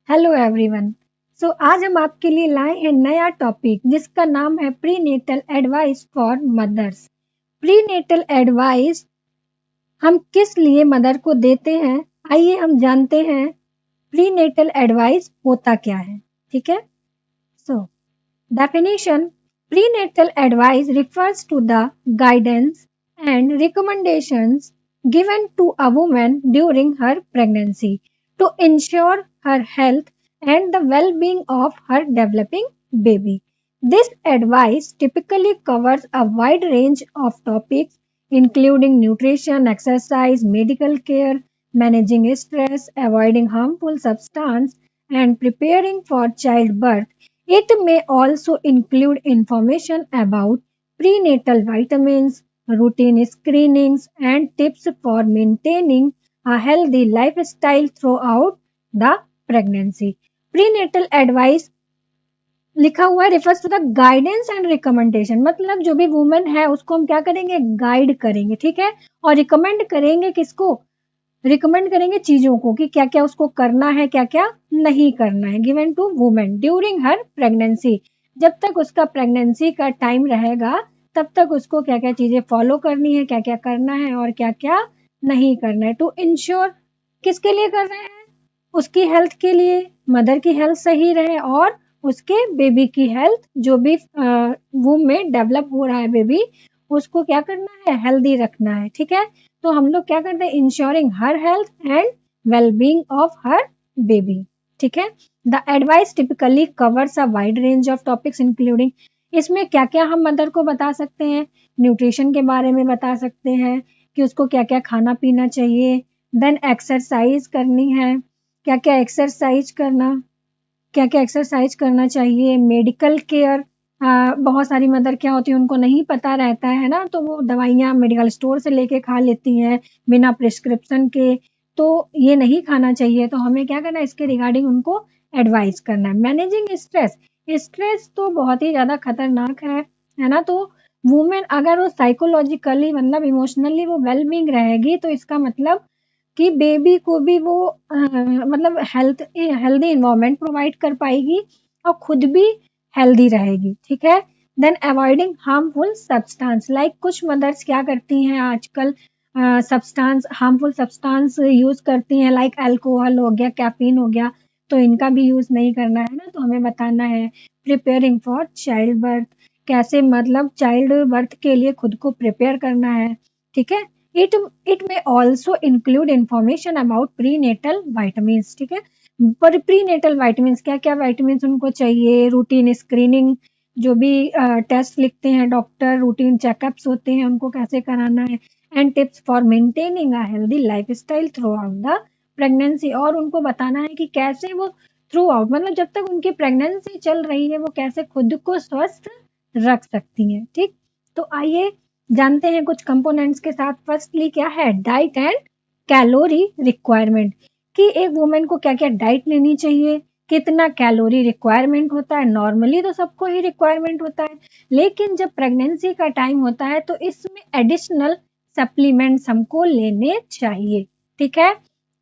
Hello everyone. आज हम आपके लिए लाए हैं नया टॉपिक जिसका नाम है prenatal advice for mothers. Prenatal advice हम किस लिए मदर को देते हैं, आइए हम जानते हैं प्रीनेटल एडवाइस होता क्या है। ठीक है, सो definition: prenatal advice refers to the guidance and recommendations given to a woman during her pregnancy to ensure her health and the well-being of her developing baby. This advice typically covers a wide range of topics including nutrition, exercise, medical care, managing stress, avoiding harmful substances, and preparing for childbirth. It may also include information about prenatal vitamins, routine screenings, and tips for maintaining a healthy lifestyle throughout the pregnancy. Prenatal advice लिखा हुआ है refers to the guidance and recommendation, मतलब जो भी women है उसको हम क्या करेंगे, गाइड करेंगे। ठीक है, और रिकमेंड करेंगे किसको, रिकमेंड करेंगे चीजों को कि क्या क्या उसको करना है, क्या क्या नहीं करना है। Given to women during her pregnancy, जब तक उसका प्रेगनेंसी का टाइम रहेगा तब तक उसको क्या क्या चीजें फॉलो करनी है, क्या क्या करना है और क्या क्या नहीं करना है। टू इंश्योर किसके लिए कर रहे हैं, उसकी हेल्थ के लिए, मदर की हेल्थ सही रहे और उसके बेबी की हेल्थ, जो भी वूम में डेवलप हो रहा है बेबी, उसको क्या करना है, हेल्दी रखना है। ठीक है, तो हम लोग क्या करते हैं, ensuring her health and wellbeing of her baby. ठीक है, the advice typically covers a wide range of topics including, इसमें क्या क्या हम मदर को बता सकते हैं, न्यूट्रिशन के बारे में बता सकते हैं कि उसको क्या क्या खाना पीना चाहिए, देन एक्सरसाइज करनी है, क्या क्या एक्सरसाइज करना, क्या क्या एक्सरसाइज करना चाहिए, मेडिकल केयर। बहुत सारी मदर क्या होती है, उनको नहीं पता रहता है ना, तो वो दवाइयाँ मेडिकल स्टोर से लेके खा लेती हैं बिना प्रिस्क्रिप्शन के, तो ये नहीं खाना चाहिए। तो हमें क्या करना है, इसके रिगार्डिंग उनको एडवाइस करना है। मैनेजिंग स्ट्रेस, स्ट्रेस तो बहुत ही ज़्यादा खतरनाक है ना, तो वुमेन अगर वो साइकोलॉजिकली मतलब इमोशनली वो वेल बींग रहेगी तो इसका मतलब कि बेबी को भी वो मतलब हेल्दी इन्वायरमेंट प्रोवाइड कर पाएगी और खुद भी हेल्दी रहेगी। ठीक है, then avoiding harmful substance, like कुछ मदर्स क्या करती हैं आजकल, सब्सटेंस, हार्मफुल सब्सटेंस यूज करती हैं, लाइक अल्कोहल हो गया, कैफीन हो गया, तो इनका भी यूज नहीं करना है ना। तो हमें बताना है प्रिपेयरिंग फॉर चाइल्ड बर्थ, कैसे मतलब चाइल्ड बर्थ के लिए खुद को प्रिपेयर करना है। ठीक है, it may also include information about prenatal vitamins। ठीक है, पर प्रीनेटल वाइटामिन, क्या क्या वाइटामिन उनको चाहिए, रूटीन स्क्रीनिंग, जो भी टेस्ट लिखते हैं डॉक्टर, रूटीन चेकअप्स होते हैं उनको कैसे कराना है, and tips for maintaining a healthy lifestyle through out the pregnancy, और उनको बताना है कि कैसे वो थ्रू आउट मतलब जब तक उनकी प्रेगनेंसी चल रही है वो कैसे खुद को स्वस्थ रख सकती हैं। ठीक, तो आइए जानते हैं कुछ कंपोनेंट्स के साथ। फर्स्टली क्या है, डाइट एंड कैलोरी रिक्वायरमेंट, कि एक वुमेन को क्या क्या डाइट लेनी चाहिए, कितना कैलोरी रिक्वायरमेंट होता है। नॉर्मली तो सबको ही रिक्वायरमेंट होता है, लेकिन जब प्रेगनेंसी का टाइम होता है तो इसमें एडिशनल सप्लीमेंट्स हमको लेने चाहिए। ठीक है,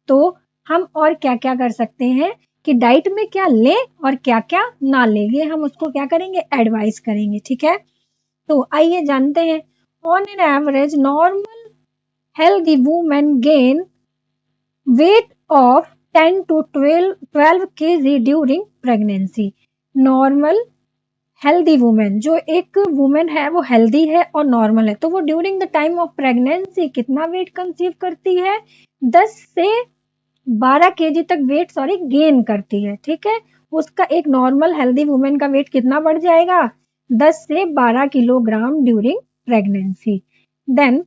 तो हम और क्या क्या कर सकते हैं कि डाइट में क्या लें और क्या क्या ना लें, ये हम उसको क्या करेंगे, एडवाइस करेंगे। ठीक है, तो आइए जानते हैं। On an average, normal healthy women gain weight of 10 to 12 kg during pregnancy. Normal healthy woman, जो एक वुमेन है वो हेल्दी है और नॉर्मल है, तो वो during the time of pregnancy कितना वेट कंसीव करती है, 10 से 12 केजी तक वेट गेन करती है। ठीक है, उसका एक नॉर्मल हेल्दी वुमेन का वेट कितना बढ़ जाएगा, 10 से 12 किलोग्राम ड्यूरिंग प्रेगनेंसी। देन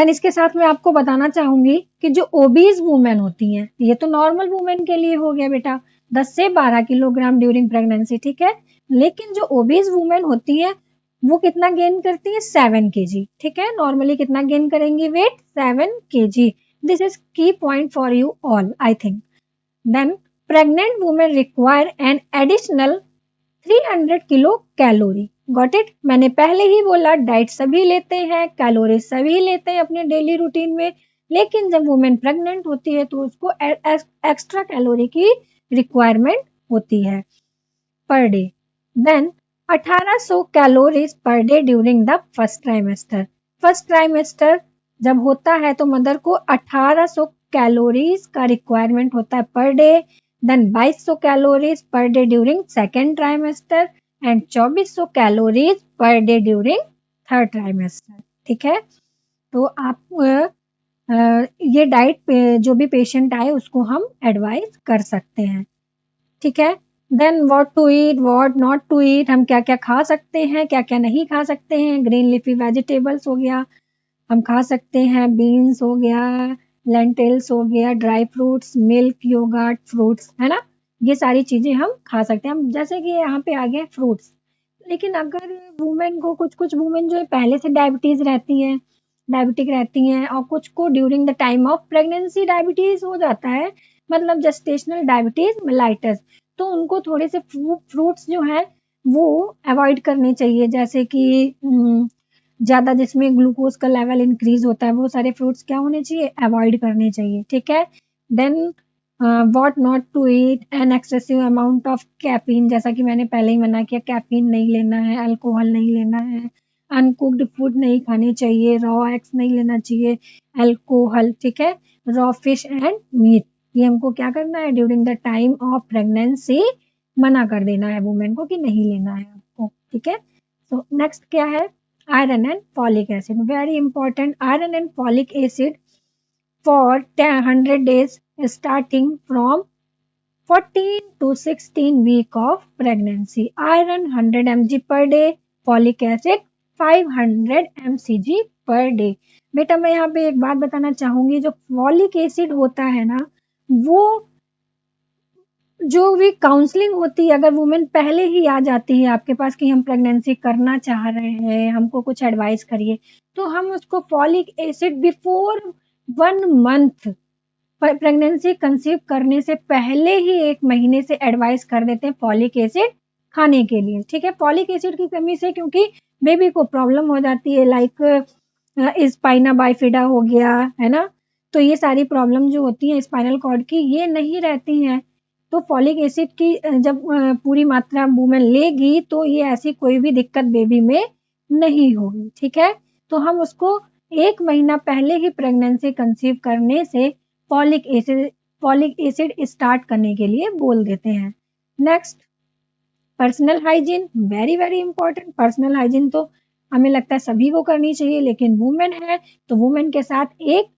इसके साथ मैं आपको बताना चाहूंगी कि जो ओबीज वुमेन होती हैं, ये तो नॉर्मल वुमेन के लिए हो गया बेटा, 10 से 12 किलोग्राम ड्यूरिंग प्रेगनेंसी। ठीक है, लेकिन जो ओबीज वुमेन होती है वो कितना गेन करती है, 7 केजी। ठीक है, नॉर्मली कितना गेन करेंगी weight, 7 kg. This is key point for you all I think. Then pregnant women require an additional 300 kilo calorie. Got it, मैंने पहले ही बोला डाइट सभी लेते हैं, कैलोरी सभी लेते हैं अपने डेली रूटीन में, लेकिन जब वुमेन प्रेग्नेंट होती है तो उसको एक्स्ट्रा कैलोरी की रिक्वायरमेंट होती है per day. Then 1800 calories per day during the first trimester. First trimester जब होता है तो मदर को 1800 कैलोरीज का रिक्वायरमेंट होता है per day. Then 2200 calories per day during second trimester and 2400 calories per day during third trimester. ठीक है, तो आप ये डाइट जो भी पेशेंट आए उसको हम एडवाइस कर सकते हैं। ठीक है, then what to eat what not to eat, हम क्या क्या खा सकते हैं क्या क्या नहीं खा सकते हैं। ग्रीन लीफी वेजिटेबल्स हो गया, हम खा सकते हैं। बीन्स हो गया, लेंटिल्स हो गया, dry fruits, milk, yogurt, fruits, है ना, ये सारी चीजें हम खा सकते हैं। हम जैसे कि यहाँ पे आ गए फ्रूट्स। लेकिन अगर वुमेन को कुछ कुछ वुमेन जो है पहले से डायबिटीज रहती है, डायबिटिक रहती हैं, और कुछ को during the time of pregnancy diabetes हो जाता है, मतलब जेस्टेशनल डायबिटीज मेलाइटस, तो उनको थोड़े से फ्रूट्स जो है वो अवॉइड करने चाहिए। जैसे कि ज्यादा जिसमें ग्लूकोज का लेवल इंक्रीज होता है वो सारे फ्रूट्स क्या होने चाहिए, अवॉइड करने चाहिए। ठीक है, then what not to eat, an excessive amount of caffeine, जैसा कि मैंने पहले ही मना किया, कैफीन नहीं लेना है, अल्कोहल नहीं लेना है, अनकुक्ड फूड नहीं खाने चाहिए, रॉ एग्स नहीं लेना चाहिए, अल्कोहल, ठीक है, रॉ फिश एंड मीट, ये हमको क्या करना है during the time of pregnancy मना कर देना है वुमेन को कि नहीं लेना है आपको। ठीक है, सो नेक्स्ट क्या है, iron and folic acid, very important, iron and folic acid for 100 days starting from 14 to 16 week of pregnancy. Iron 100 mg per day, folic acid 500 mcg per day। बेटा मैं यहाँ पे एक बात बताना चाहूंगी, जो फॉलिक एसिड होता है ना, वो जो भी काउंसलिंग होती है, अगर वुमेन पहले ही आ जाती है आपके पास कि हम प्रेगनेंसी करना चाह रहे हैं, हमको कुछ एडवाइस करिए, तो हम उसको folic acid before 1 month, pregnancy conceive करने से पहले ही 1 महीने से एडवाइस कर देते हैं फॉलिक एसिड खाने के लिए। ठीक है, फॉलिक एसिड की कमी से क्योंकि बेबी को प्रॉब्लम हो जाती है, लाइक स्पाइना बाइफिडा हो गया, है ना, तो ये सारी प्रॉब्लम जो होती है स्पाइनल कॉर्ड की, ये नहीं रहती हैं। तो फॉलिक एसिड की जब पूरी मात्रा वुमेन लेगी तो ये ऐसी कोई भी दिक्कत बेबी में नहीं होगी। ठीक है, तो हम उसको 1 महीना पहले ही प्रेगनेंसी कंसीव करने से फॉलिक एसिड स्टार्ट करने के लिए बोल देते हैं। Next, personal hygiene, very very important. Personal hygiene तो हमें लगता है सभी को करनी चाहिए, लेकिन वुमेन है तो वुमेन के साथ एक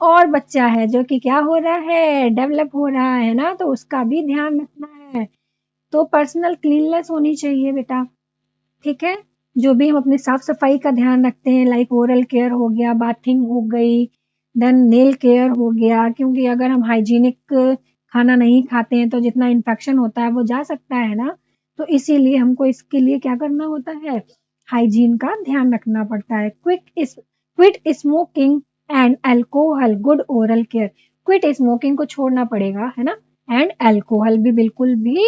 और बच्चा है जो कि क्या हो रहा है, डेवलप हो रहा है ना, तो उसका भी ध्यान रखना है। तो पर्सनल क्लीननेस होनी चाहिए बेटा। ठीक है, जो भी हम अपने साफ सफाई का ध्यान रखते हैं, लाइक ओरल केयर हो गया, बाथिंग हो गई, देन नेल केयर हो गया, क्योंकि अगर हम हाइजीनिक खाना नहीं खाते हैं तो जितना इन्फेक्शन होता है वो जा सकता है ना, तो इसीलिए हमको इसके लिए क्या करना होता है, हाइजीन का ध्यान रखना पड़ता है। Quit smoking and alcohol, good oral care, quit smoking को छोड़ना पड़ेगा, है ना, एंड अल्कोहल भी बिल्कुल भी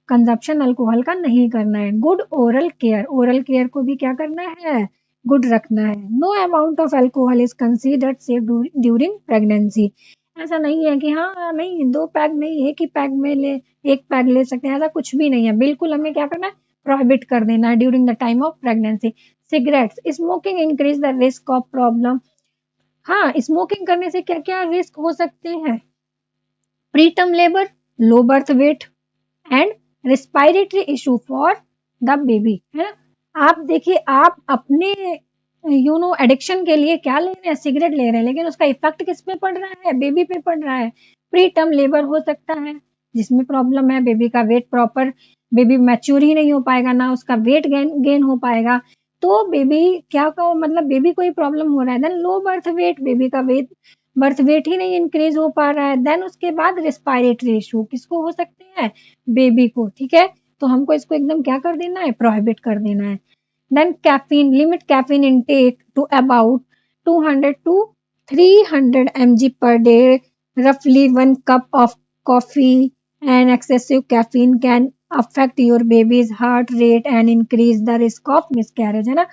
कंजप्शन अल्कोहल का नहीं करना है। Good oral care, oral care को भी क्या करना है, गुड रखना है। No amount of alcohol is considered safe during pregnancy. ऐसा नहीं है कि हाँ नहीं 2 पैग नहीं, एक ही पैग में ले, एक पैग ले सकते हैं, ऐसा कुछ भी नहीं है। बिल्कुल हमें क्या करना है, प्रोहिबिट कर देना है during the time of pregnancy. Cigarettes, smoking increase the risk of problem. हाँ, स्मोकिंग करने से क्या क्या रिस्क हो सकते हैं, preterm labour, low birth wait and respiratory issue for the baby, है ना। आप देखिए, आप अपने एडिक्शन के लिए क्या ले रहे हैं, सिगरेट ले रहे हैं, लेकिन उसका इफेक्ट किस पे पड़ रहा है, बेबी पे पड़ रहा है। प्री टर्म लेबर हो सकता है जिसमें प्रॉब्लम है, बेबी का वेट प्रॉपर, बेबी मैच्योर ही नहीं हो पाएगा, ना उसका वेट गेन हो पाएगा, तो बेबी क्या का मतलब बेबी को ही प्रॉब्लम हो रहा है। Then low birth weight, baby का बर्थ वेट ही नहीं इंक्रीज हो पा रहा है। देन उसके बाद रेस्पिरेटरी इशू किसको हो सकते हैं, बेबी को। ठीक है, तो हमको इसको एकदम क्या कर देना है, प्रोहिबिट कर देना है। Then caffeine, limit caffeine intake to about 200 to 300 mg per day, roughly 1 cup of coffee, and excessive caffeine can affect your baby's heart rate and increase the risk of miscarriage, है ना।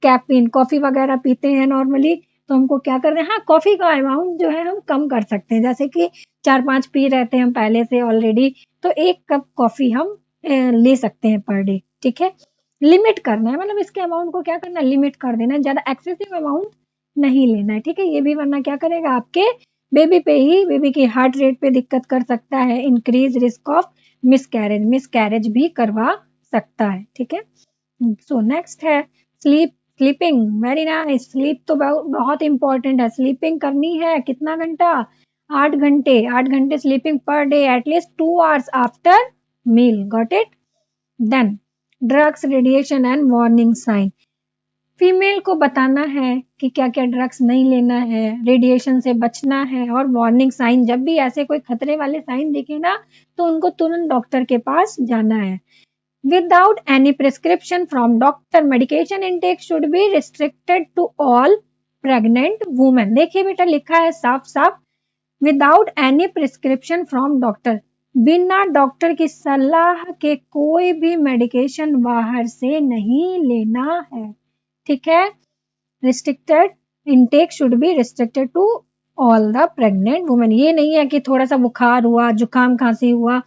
Caffeine, coffee वगैरह पीते हैं normally तो हमको क्या करना है, हाँ कॉफी का अमाउंट जो है हम कम कर सकते हैं, जैसे कि 4-5 पी रहे थे हम पहले से ऑलरेडी, तो 1 कप कॉफी हम ले सकते हैं पर डे, ठीक है। लिमिट करना है, मतलब इसके अमाउंट को क्या करना है, लिमिट कर देना है, ज्यादा एक्सेसिव अमाउंट नहीं लेना है, ठीक है। ये भी वरना क्या करेगा, आपके बेबी पे ही, बेबी की हार्ट रेट पे दिक्कत कर सकता है, इंक्रीज रिस्क ऑफ मिसकैरेज भी करवा सकता है, ठीक है। सो नेक्स्ट है स्लीपिंग, वेरी नाइस। स्लीप तो बहुत इंपॉर्टेंट है, स्लीपिंग करनी है कितना घंटा, 8 घंटे, 8 घंटे sleeping per day, at least 2 hours after meal, got it. Then drugs, radiation and warning sign, female को बताना है कि क्या क्या ड्रग्स नहीं लेना है, रेडिएशन से बचना है, और वार्निंग साइन, जब भी ऐसे कोई खतरे वाले साइन दिखे ना तो उनको तुरंत डॉक्टर के पास जाना है। Without any prescription from doctor, medication intake should be restricted to all pregnant women. देखिए बेटा लिखा है साफ साफ, without any prescription from doctor, बिना डॉक्टर की सलाह के कोई भी मेडिकेशन बाहर से नहीं लेना है, ठीक है। Restricted intake should be restricted to all the pregnant women, ये नहीं है कि थोड़ा सा बुखार हुआ, जुकाम खांसी हुआ,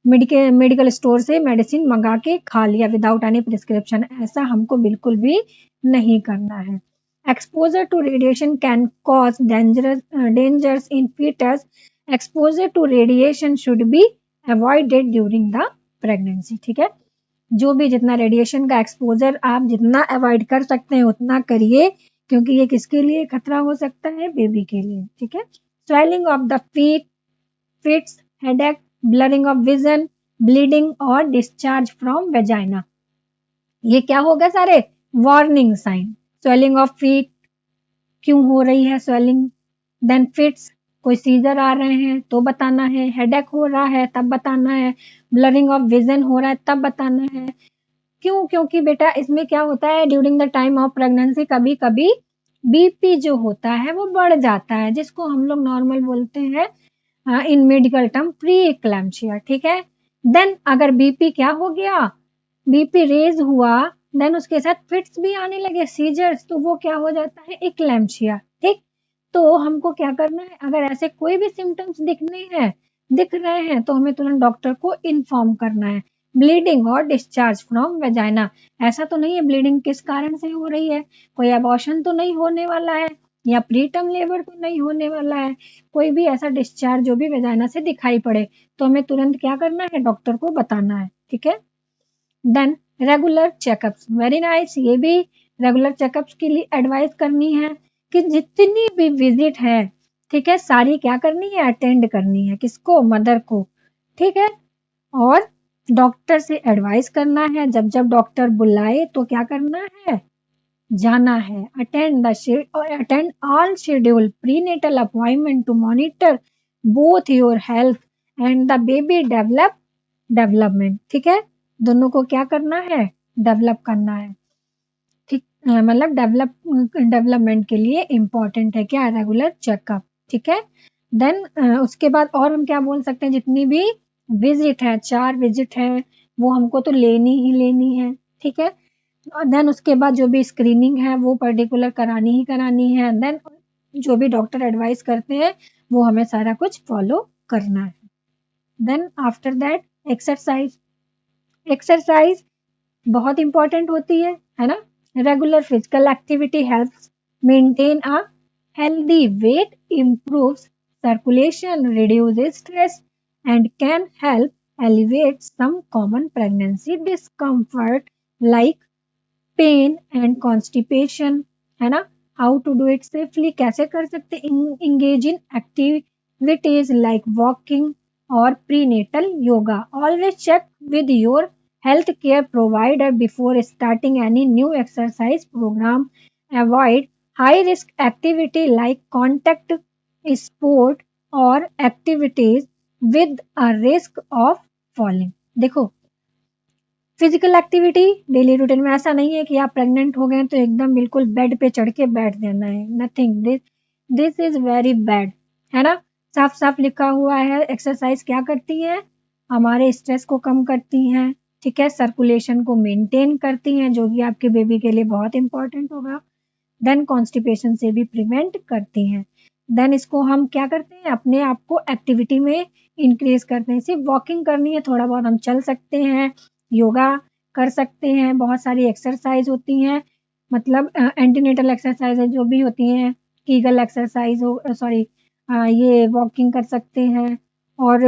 मेडिकल स्टोर से मेडिसिन मंगा के खा लिया विदाउट एनी प्रिस्क्रिप्शन, ऐसा हमको बिल्कुल भी नहीं करना है। Exposure to radiation can cause dangers in fetus, exposure to radiation should be avoided during the pregnancy, ठीक है। जो भी जितना रेडिएशन का एक्सपोजर आप जितना अवॉइड कर सकते हैं उतना करिए, क्योंकि ये किसके लिए खतरा हो सकता है, बेबी के लिए, ठीक है। Swelling of the fits, headache, blurring of vision, bleeding और डिस्चार्ज फ्रॉम वेजाइना, ये क्या हो गया सारे warning sign. Swelling of feet, क्यों हो रही है स्वेलिंग, देन फिट्स, कोई सीजर आ रहे हैं तो बताना है, हेडेक हो रहा है तब बताना है, ब्लरिंग ऑफ विजन हो रहा है तब बताना है। क्यों, क्योंकि बेटा इसमें क्या होता है, during the time of pregnancy कभी कभी बीपी जो होता है वो बढ़ जाता है, जिसको हम लोग नॉर्मल बोलते हैं इन मेडिकल टर्म प्री एक्लैम्पशिया, ठीक है। देन अगर बीपी क्या हो गया, बीपी रेज हुआ, देन उसके साथ फिट्स भी आने लगे, सीजर्स, तो वो क्या हो जाता है, एक्लैम्पशिया, ठीक। तो हमको क्या करना है, अगर ऐसे कोई भी सिम्टम्स दिख रहे हैं तो हमें तुरंत डॉक्टर को इन्फॉर्म करना है। ब्लीडिंग और डिस्चार्ज फ्रॉम वेजाइना, ऐसा तो नहीं है ब्लीडिंग किस कारण से हो रही है, कोई अबॉर्शन तो नहीं होने वाला है, या प्रीटर्म लेबर तो नहीं होने वाला है, कोई भी ऐसा डिस्चार्ज जो भी वेजाइना से दिखाई पड़े तो हमें तुरंत क्या करना है, डॉक्टर को बताना है, ठीक है। Then regular checkups, very nice, ये भी रेगुलर चेकअप्स के लिए एडवाइस करनी है कि जितनी भी विजिट है, ठीक है, सारी क्या करनी है, अटेंड करनी है, किसको, मदर को, ठीक है। और डॉक्टर से एडवाइस करना है, जब जब डॉक्टर बुलाए तो क्या करना है, जाना है। Attend all schedule prenatal appointment to monitor both your health and the baby development, ठीक है। दोनों को क्या करना है, डेवलप करना है, ठीक, मतलब डेवलपमेंट के लिए इम्पोर्टेंट है क्या, रेगुलर चेकअप, ठीक है। देन उसके बाद और हम क्या बोल सकते हैं, जितनी भी विजिट है, 4 विजिट है, वो हमको तो लेनी है, ठीक है। और देन उसके बाद जो भी स्क्रीनिंग है वो पर्टिकुलर करानी ही करानी है, देन जो भी डॉक्टर एडवाइस करते हैं वो हमें सारा कुछ फॉलो करना है। देन आफ्टर दैट एक्सरसाइज बहुत इंपॉर्टेंट होती है ना। Regular physical activity helps maintain a healthy weight, improves circulation, reduces stress and can help alleviate some common pregnancy discomfort like pain and constipation, है ना। How to do it safely, कैसे कर सकते, engage in activities like walking और prenatal yoga. Always check with your health care provider before starting any new exercise programme. Avoid high risk activity like contact sport और activities with a risk of falling. देखो physical activity daily routine में, ऐसा नहीं है कि आप pregnant हो गए तो एकदम बिल्कुल बेड पे चढ़ के बैठ जाना है, nothing, this is very bad, है ना। साफ साफ लिखा हुआ है, एक्सरसाइज क्या करती है, हमारे स्ट्रेस को कम करती हैं, ठीक है, सर्कुलेशन को मेंटेन करती हैं, जो कि आपके बेबी के लिए बहुत इंपॉर्टेंट होगा। देन कॉन्स्टिपेशन से भी प्रिवेंट करती हैं। देन इसको हम क्या करते हैं, अपने आप को एक्टिविटी में इंक्रीज करते हैं। सिर्फ वॉकिंग करनी है, थोड़ा बहुत हम चल सकते हैं, योगा कर सकते हैं, बहुत सारी एक्सरसाइज होती हैं, मतलब एंटीनेटल एक्सरसाइज जो भी होती हैं, कीगल एक्सरसाइज हो, सॉरी ये वॉकिंग कर सकते हैं, और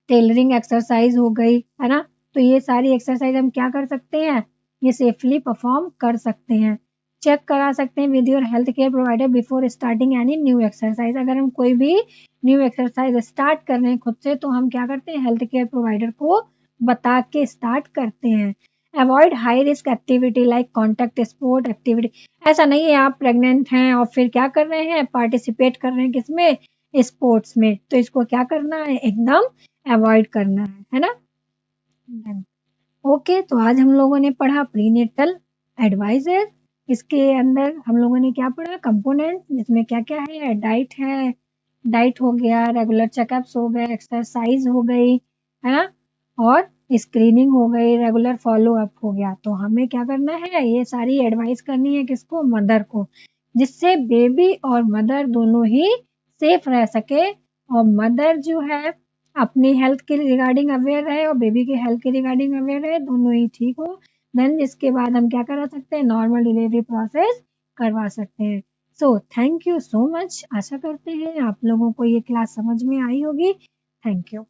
टेलरिंग एक्सरसाइज हो गई, है ना। तो ये सारी एक्सरसाइज हम क्या कर सकते हैं, ये सेफली परफॉर्म कर सकते हैं। चेक करा सकते हैं with your health care provider before starting any new exercise. अगर हम कोई भी न्यू एक्सरसाइज स्टार्ट कर रहे हैं खुद से, तो हम क्या करते हैं, हेल्थ केयर प्रोवाइडर को बता के स्टार्ट करते हैं। Avoid high risk activity like contact sport activity. ऐसा नहीं है आप प्रेग्नेंट हैं और फिर क्या कर रहे हैं, पार्टिसिपेट कर रहे हैं किसमें, स्पोर्ट्स में, तो इसको क्या करना है, एकदम अवॉइड करना है ना। ओके, तो आज हम लोगों ने पढ़ा प्रीनेटल एडवाइजेस। इसके अंदर हम लोगों ने क्या पढ़ा, कंपोनेंट, जिसमें क्या क्या है, डाइट हो गया, रेगुलर चेकअप्स हो गए, एक्सरसाइज हो गई, है ना, और स्क्रीनिंग हो गई, रेगुलर फॉलो अप हो गया। तो हमें क्या करना है, ये सारी एडवाइस करनी है किसको, मदर को, जिससे बेबी और मदर दोनों ही सेफ रह सके, और मदर जो है अपनी हेल्थ के रिगार्डिंग अवेयर रहे और बेबी के हेल्थ के रिगार्डिंग अवेयर रहे, दोनों ही ठीक हो। देन इसके बाद हम क्या करा सकते हैं, नॉर्मल डिलीवरी प्रोसेस करवा सकते हैं। So thank you so much, आशा करते हैं आप लोगों को ये क्लास समझ में आई होगी। Thank you.